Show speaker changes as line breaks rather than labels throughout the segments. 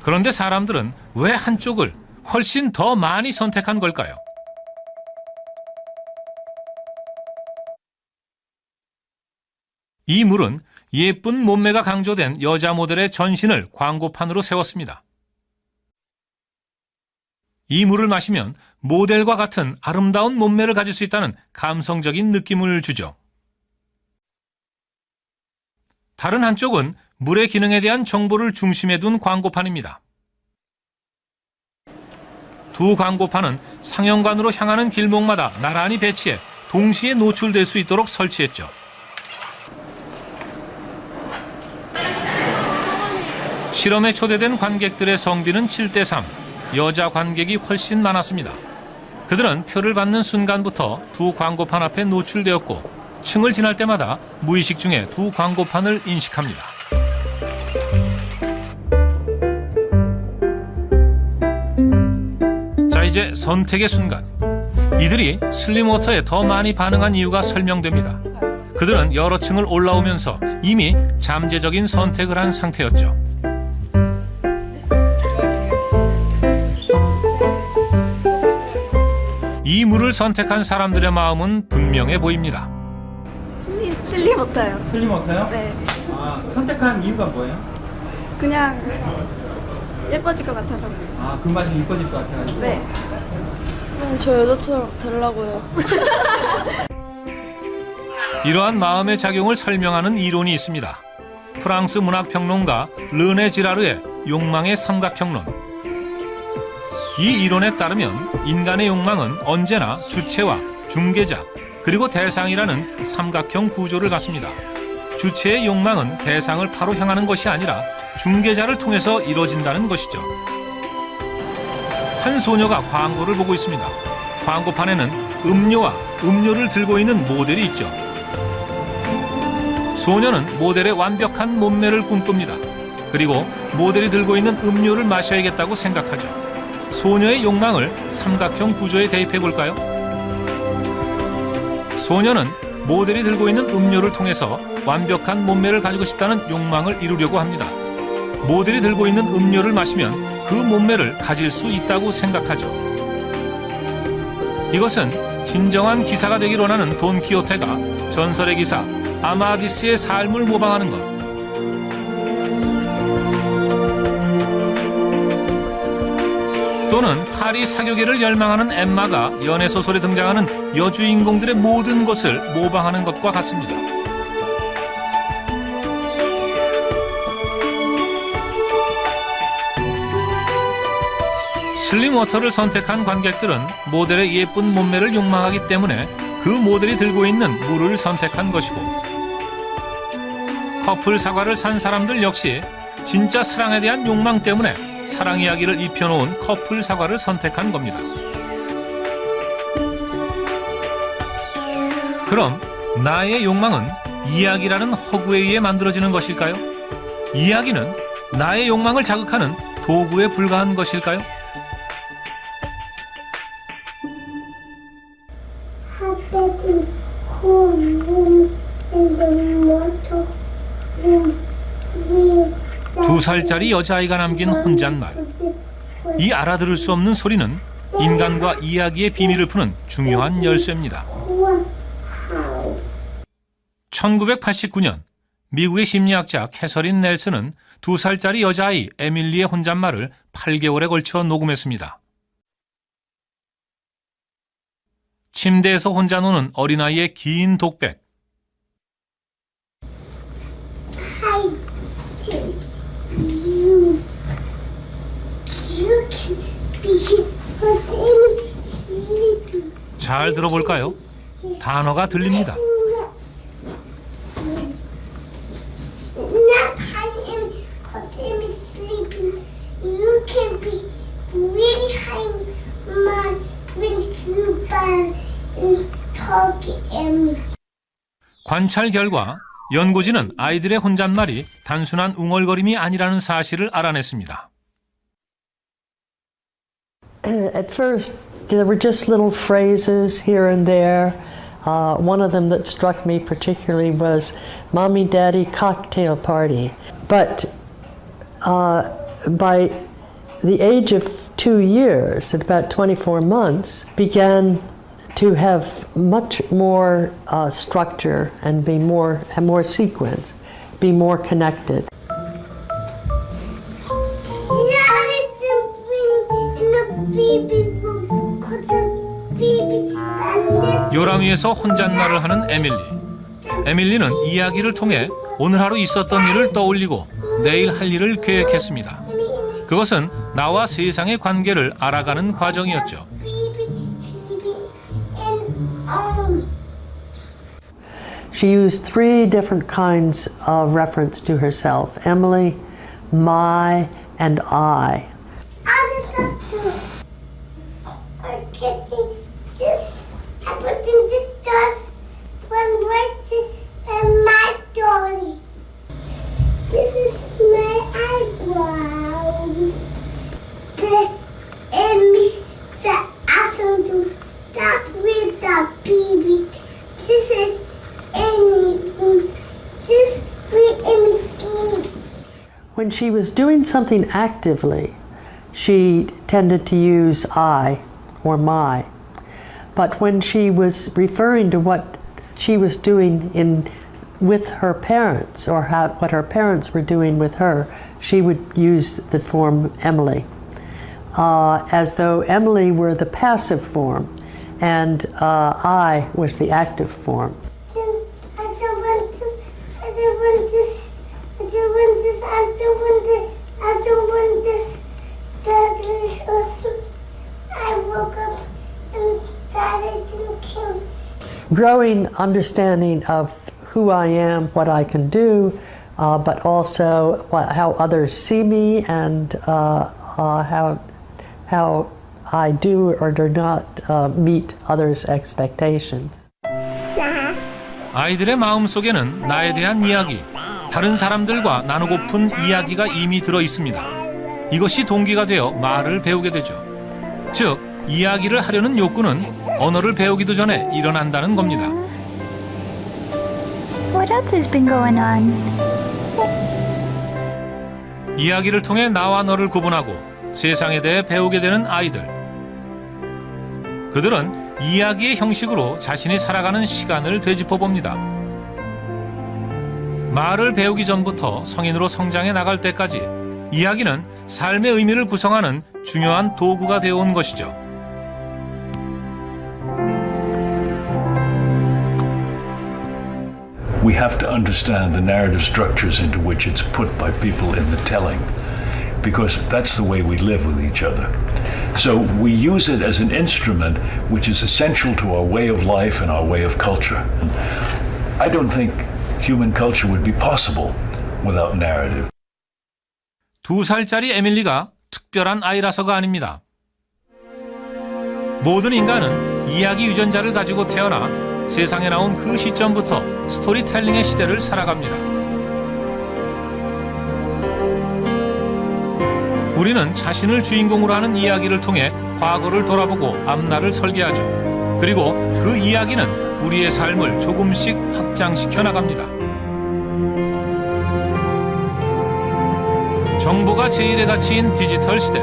그런데 사람들은 왜 한쪽을 훨씬 더 많이 선택한 걸까요? 이 물은 예쁜 몸매가 강조된 여자 모델의 전신을 광고판으로 세웠습니다. 이 물을 마시면 모델과 같은 아름다운 몸매를 가질 수 있다는 감성적인 느낌을 주죠. 다른 한쪽은 물의 기능에 대한 정보를 중심에 둔 광고판입니다. 두 광고판은 상영관으로 향하는 길목마다 나란히 배치해 동시에 노출될 수 있도록 설치했죠. 실험에 초대된 관객들의 성비는 7대3, 여자 관객이 훨씬 많았습니다. 그들은 표를 받는 순간부터 두 광고판 앞에 노출되었고 층을 지날 때마다 무의식 중에 두 광고판을 인식합니다. 자, 이제 선택의 순간. 이들이 슬림워터에 더 많이 반응한 이유가 설명됩니다. 그들은 여러 층을 올라오면서 이미 잠재적인 선택을 한 상태였죠. 이 물을 선택한 사람들의 마음은 분명해 보입니다.
슬림워터요.
슬림워터요?
네.
아, 선택한 이유가 뭐예요?
그냥 예뻐질 것 같아서.
아, 그 맛이 이뻐질 것 같아가지고?
네.
저 여자처럼 되려고요.
이러한 마음의 작용을 설명하는 이론이 있습니다. 프랑스 문학평론가 르네 지라르의 욕망의 삼각형론. 이 이론에 따르면 인간의 욕망은 언제나 주체와 중개자 그리고 대상이라는 삼각형 구조를 갖습니다. 주체의 욕망은 대상을 바로 향하는 것이 아니라 중개자를 통해서 이루어진다는 것이죠. 한 소녀가 광고를 보고 있습니다. 광고판에는 음료와 음료를 들고 있는 모델이 있죠. 소녀는 모델의 완벽한 몸매를 꿈꿉니다. 그리고 모델이 들고 있는 음료를 마셔야겠다고 생각하죠. 소녀의 욕망을 삼각형 구조에 대입해 볼까요? 소녀는 모델이 들고 있는 음료를 통해서 완벽한 몸매를 가지고 싶다는 욕망을 이루려고 합니다. 모델이 들고 있는 음료를 마시면 그 몸매를 가질 수 있다고 생각하죠. 이것은 진정한 기사가 되길 원하는 돈키호테가 전설의 기사 아마디스의 삶을 모방하는 것. 또는 파리 사교계를 열망하는 엠마가 연애소설에 등장하는 여주인공들의 모든 것을 모방하는 것과 같습니다. 슬림워터를 선택한 관객들은 모델의 예쁜 몸매를 욕망하기 때문에 그 모델이 들고 있는 물을 선택한 것이고, 커플 사과를 산 사람들 역시 진짜 사랑에 대한 욕망 때문에 사랑 이야기를 입혀놓은 커플 사과를 선택한 겁니다. 그럼 나의 욕망은 이야기라는 허구에 의해 만들어지는 것일까요? 이야기는 나의 욕망을 자극하는 도구에 불과한 것일까요? 두 살짜리 여자아이가 남긴 혼잣말. 이 알아들을 수 없는 소리는 인간과 이야기의 비밀을 푸는 중요한 열쇠입니다. 1989년 미국의 심리학자 캐서린 넬슨은 2살짜리 여자아이 에밀리의 혼잣말을 8개월에 걸쳐 녹음했습니다. 침대에서 혼자 노는 어린아이의 긴 독백. 잘 들어볼까요? 단어가 들립니다. 관찰 결과 연구진은 아이들의 혼잣말이 단순한 웅얼거림이 아니라는 사실을 알아냈습니다.
At first, there were just little phrases here and there. One of them that struck me particularly was "Mommy, Daddy, cocktail party." But by the age of 2 years, at about 24 months, began to have much more structure and have more sequence, be more connected.
요람위에서 혼잣말을 하는 에밀리. 에밀리는 이야기를 통해 오늘 하루 있었던 일을 떠올리고 내일 할 일을 계획했습니다. 그것은 나와 세상의 관계를 알아가는 과정이었죠.
She used 3 different kinds of reference to herself: Emily, my, and I.
This is my eyebrow. The Emmys, the apple, that with the baby. This is Annie. This with Emmy.
When she was doing something actively, she tended to use I or my. But when she was referring to what she was doing with her parents, or what her parents were doing with her, she would use the form Emily, as though Emily were the passive form and I was the active form.
I don't want this. I don't want this. I don't want this. I don't want this. I don't want this. I woke up and Daddy didn't kill me.
Growing understanding of who I am, what I can do, but also how others see me and how I do or do not meet others' expectations.
아이들의 마음속에는 나에 대한 이야기, 다른 사람들과 나누고픈 이야기가 이미 들어 있습니다. 이것이 동기가 되어 말을 배우게 되죠. 즉, 이야기를 하려는 욕구는 언어를 배우기도 전에 일어난다는 겁니다.
What else has been going on?
이야기를 통해 나와 너를 구분하고 세상에 대해 배우게 되는 아이들. 그들은 이야기의 형식으로 자신이 살아가는 시간을 되짚어 봅니다. 말을 배우기 전부터 성인으로 성장해 나갈 때까지 이야기는 삶의 의미를 구성하는 중요한 도구가 되어 온 것이죠.
We have to understand the narrative structures into which it's put by people in the telling, because that's the way we live with each other. So we use it as an instrument which is essential to our way of life and our way of culture. I don't think human culture would be possible without narrative.
2살짜리 에밀리가 특별한 아이라서가 아닙니다. 모든 인간은 이야기 유전자를 가지고 태어나 세상에 나온 그 시점부터 스토리텔링의 시대를 살아갑니다. 우리는 자신을 주인공으로 하는 이야기를 통해 과거를 돌아보고 앞날을 설계하죠. 그리고 그 이야기는 우리의 삶을 조금씩 확장시켜 나갑니다. 정보가 제일의 가치인 디지털 시대.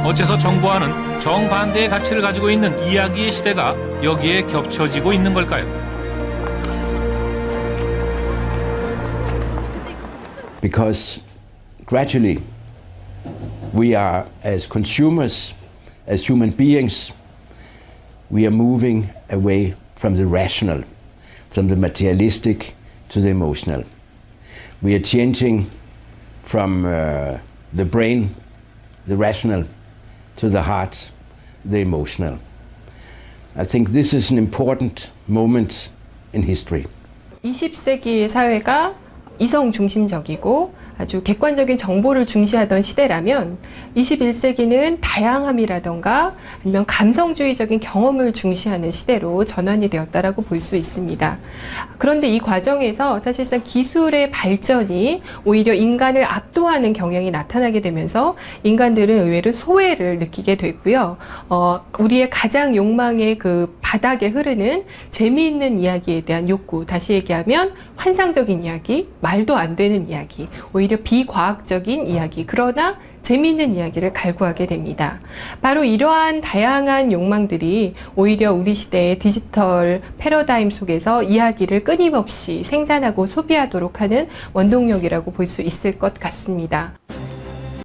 어째서 정보와는 정반대의 가치를 가지고 있는 이야기의 시대가 여기에 겹쳐지고 있는 걸까요?
Because gradually we are, as consumers, as human beings, we are moving away from the rational, from the materialistic to the emotional. We are changing from the brain, the rational, to the heart, the emotional. I think this is an important moment in history.
20세기의 사회가 이성 중심적이고 아주 객관적인 정보를 중시하던 시대라면 21세기는 다양함이라던가 아니면 감성주의적인 경험을 중시하는 시대로 전환이 되었다라고 볼 수 있습니다. 그런데 이 과정에서 사실상 기술의 발전이 오히려 인간을 압도하는 경향이 나타나게 되면서 인간들은 의외로 소외를 느끼게 되고요. 우리의 가장 욕망의 그 바닥에 흐르는 재미있는 이야기에 대한 욕구, 다시 얘기하면 환상적인 이야기, 말도 안 되는 이야기, 오히려 비과학적인 이야기, 그러나 재미있는 이야기를 갈구하게 됩니다. 바로 이러한 다양한 욕망들이 오히려 우리 시대의 디지털 패러다임 속에서 이야기를 끊임없이 생산하고 소비하도록 하는 원동력이라고 볼 수 있을 것 같습니다.